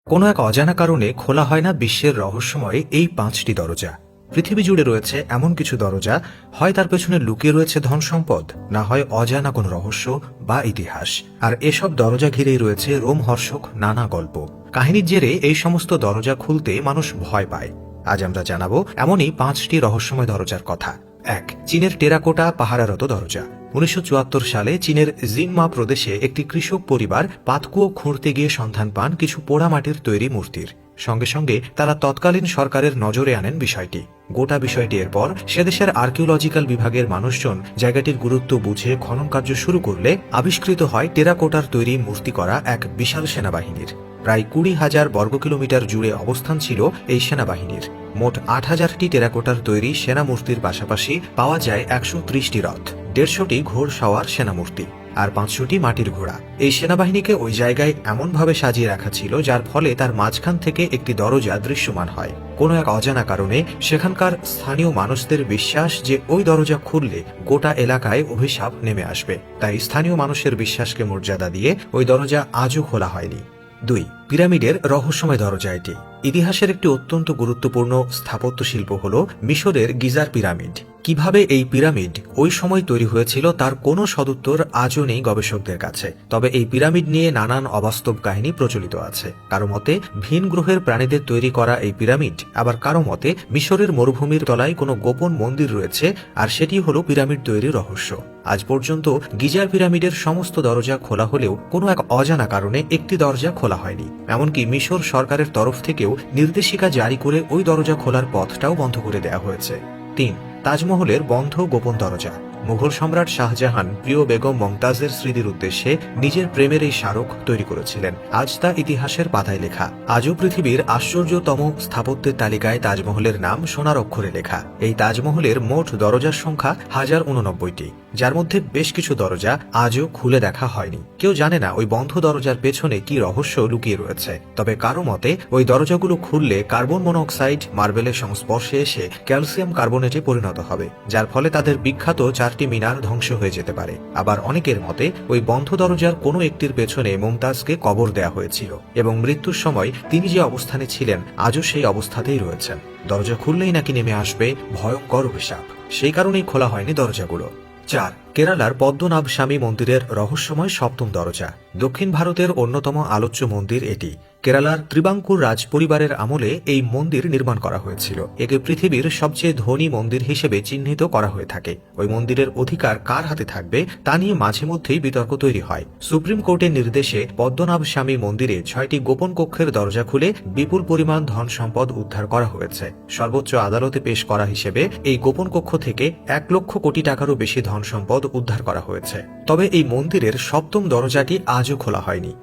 কোনো এক অজানা কারণে খোলা হয় না বিশ্বের রহস্যময় এই 5টি দরজা। পৃথিবী জুড়ে রয়েছে এমন কিছু দরজা, হয় তার পেছনে লুকিয়ে রয়েছে ধন সম্পদ, না হয় অজানা কোনো রহস্য বা ইতিহাস। আর এসব দরজা ঘিরেই রয়েছে রোমহর্ষক নানা গল্প। কাহিনীর জেরে এই সমস্ত দরজা খুলতে মানুষ ভয় পায়। আজ আমরা জানাবো এমনই 5টি রহস্যময় দরজার কথা। 1. চীনের টেরাকোটা পাহারারত দরজা। 1974 সালে চীনের জিনমা প্রদেশে একটি কৃষক পরিবার পাতকুয়ো খুঁড়তে গিয়ে সন্ধান পান কিছু পোড়ামাটির তৈরি মূর্তির। সঙ্গে সঙ্গে তারা তৎকালীন সরকারের নজরে আনেন বিষয়টি। গোটা বিষয়টি এরপর সেদেশের আর্কিওলজিক্যাল বিভাগের মানুষজন জায়গাটির গুরুত্ব বুঝে খনন কার্য শুরু করলে আবিষ্কৃত হয় টেরাকোটার তৈরি মূর্তি করা এক বিশাল সেনাবাহিনীর। প্রায় 20,000 বর্গ কিলোমিটার জুড়ে অবস্থান ছিল এই সেনাবাহিনীর। মোট 8,000টি টেরাকোটার তৈরি সেনা মূর্তির পাশাপাশি পাওয়া যায় 130টি রথ, 150টি ঘোড়সাওয়ার সেনামূর্তি আর 500টি মাটির ঘোড়া। এই সেনাবাহিনীকে ওই জায়গায় এমনভাবে সাজিয়ে রাখা ছিল যার ফলে তার মাঝখান থেকে একটি দরজা দৃশ্যমান হয়। কোনো এক অজানা কারণে সেখানকার স্থানীয় মানুষদের বিশ্বাস যে ওই দরজা খুললে গোটা এলাকায় অভিশাপ নেমে আসবে, তাই স্থানীয় মানুষের বিশ্বাসকে মর্যাদা দিয়ে ওই দরজা আজও খোলা হয়নি। 2. পিরামিডের রহস্যময় দরজা। এটি ইতিহাসের একটি অত্যন্ত গুরুত্বপূর্ণ স্থাপত্য শিল্প হল মিশরের গিজার পিরামিড। কিভাবে এই পিরামিড ওই সময় তৈরি হয়েছিল তার কোনো সদুত্তর আজও নেই গবেষকদের কাছে। তবে এই পিরামিড নিয়ে নানান অবাস্তব কাহিনী প্রচলিত আছে। কারো মতে ভিন গ্রহের প্রাণীদের তৈরি করা এই পিরামিড, আবার কারো মতে মিশরের মরুভূমির তলায় কোনো গোপন মন্দির রয়েছে আর সেটি হলো পিরামিড তৈরির রহস্য। আজ পর্যন্ত গিজার পিরামিডের সমস্ত দরজা খোলা হলেও কোনো এক অজানা কারণে একটি দরজা খোলা হয়নি। এমনকি মিশর সরকারের তরফ থেকেও নির্দেশিকা জারি করে ওই দরজা খোলার পথটাও বন্ধ করে দেওয়া হয়েছে। 3. তাজমহলের বন্ধ গোপন দরজা। মুঘল সম্রাট শাহজাহান প্রিয় বেগম মমতাজের স্মৃতির উদ্দেশ্যে নিজের প্রেমের এই স্মারক তৈরি করেছিলেন। আজ তা ইতিহাসের পাতায় লেখা। আজও পৃথিবীর আশ্চর্যতম স্থাপত্যের তালিকায় তাজমহলের নাম সোনার অক্ষরে লেখা। এই তাজমহলের মোট দরজার সংখ্যা 1089টি, যার মধ্যে বেশ কিছু দরজা আজও খুলে দেখা হয়নি। কেউ জানে না ওই বন্ধ দরজার পেছনে কি রহস্য লুকিয়ে রয়েছে। তবে কারো মতে ওই দরজাগুলো খুললে কার্বন মনোক্সাইড মার্বেলের সংস্পর্শে এসে ক্যালসিয়াম কার্বনেটে পরিণত হবে, যার ফলে তাদের বিখ্যাত 4টি মিনার ধ্বংস হয়ে যেতে পারে। আবার অনেকের মতে ওই বন্ধ দরজার কোনো একটির পেছনে মুমতাজকে কবর দেয়া হয়েছিল এবং মৃত্যুর সময় তিনি যে অবস্থানে ছিলেন আজও সেই অবস্থাতেই রয়েছেন। দরজা খুললেই নাকি নেমে আসবে ভয়ঙ্কর অভিশাপ, সেই কারণেই খোলা হয়নি দরজাগুলো। 4. কেরালার পদ্মনাভ স্বামী মন্দিরের রহস্যময় 7ম দরজা। দক্ষিণ ভারতের অন্যতম আলোচ্য মন্দির এটি। কেরালার ত্রিবাঙ্কুর রাজ পরিবারের আমলে এই মন্দির নির্মাণ করা হয়েছিল। একে পৃথিবীর সবচেয়ে ধনী মন্দির হিসেবে চিহ্নিত করা হয়ে থাকে। ওই মন্দিরের অধিকার কার হাতে থাকবে তা নিয়ে মাঝে মধ্যেই বিতর্ক তৈরি হয়। সুপ্রিম কোর্টের নির্দেশে পদ্মনাভ স্বামী মন্দিরে 6টি গোপন কক্ষের দরজা খুলে বিপুল পরিমাণ ধন সম্পদ উদ্ধার করা হয়েছে। সর্বোচ্চ আদালতে পেশ করা হিসেবে এই গোপন কক্ষ থেকে 1 লক্ষ কোটি টাকারও বেশি ধন সম্পদ উদ্ধার করা হয়েছে। তবে এই মন্দিরের 7ম দরজাটি আজও খোলা হয়নি।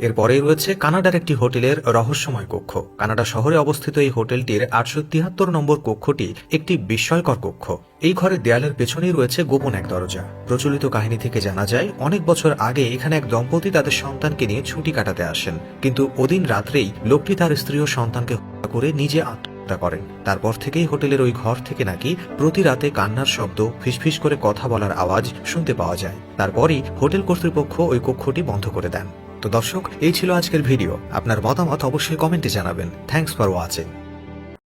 এরপরে রয়েছে কানাডার একটি হোটেলের রহস্যময় কক্ষ। কানাডা শহরে অবস্থিত এই হোটেলটির 873 নম্বর কক্ষটি একটি বিস্ময়কর কক্ষ। এই ঘরের দেয়ালের পেছনেই রয়েছে গোপন এক দরজা। প্রচলিত কাহিনী থেকে জানা যায় অনেক বছর আগে এখানে এক দম্পতি তাদের সন্তানকে নিয়ে ছুটি কাটাতে আসেন, কিন্তু ওদিন রাত্রেই লোকটি তার স্ত্রী ও সন্তানকে হত্যা করে নিজে আত্মহত্যা করেন। তারপর থেকেই হোটেলের ওই ঘর থেকে নাকি প্রতি রাতে কান্নার শব্দ, ফিসফিস করে কথা বলার আওয়াজ শুনতে পাওয়া যায়। তারপরই হোটেল কর্তৃপক্ষ ওই কক্ষটি বন্ধ করে দেন। তো দর্শক, এই ছিল আজকের ভিডিও। আপনার মতামত অবশ্যই কমেন্টে জানাবেন। Thanks for watching.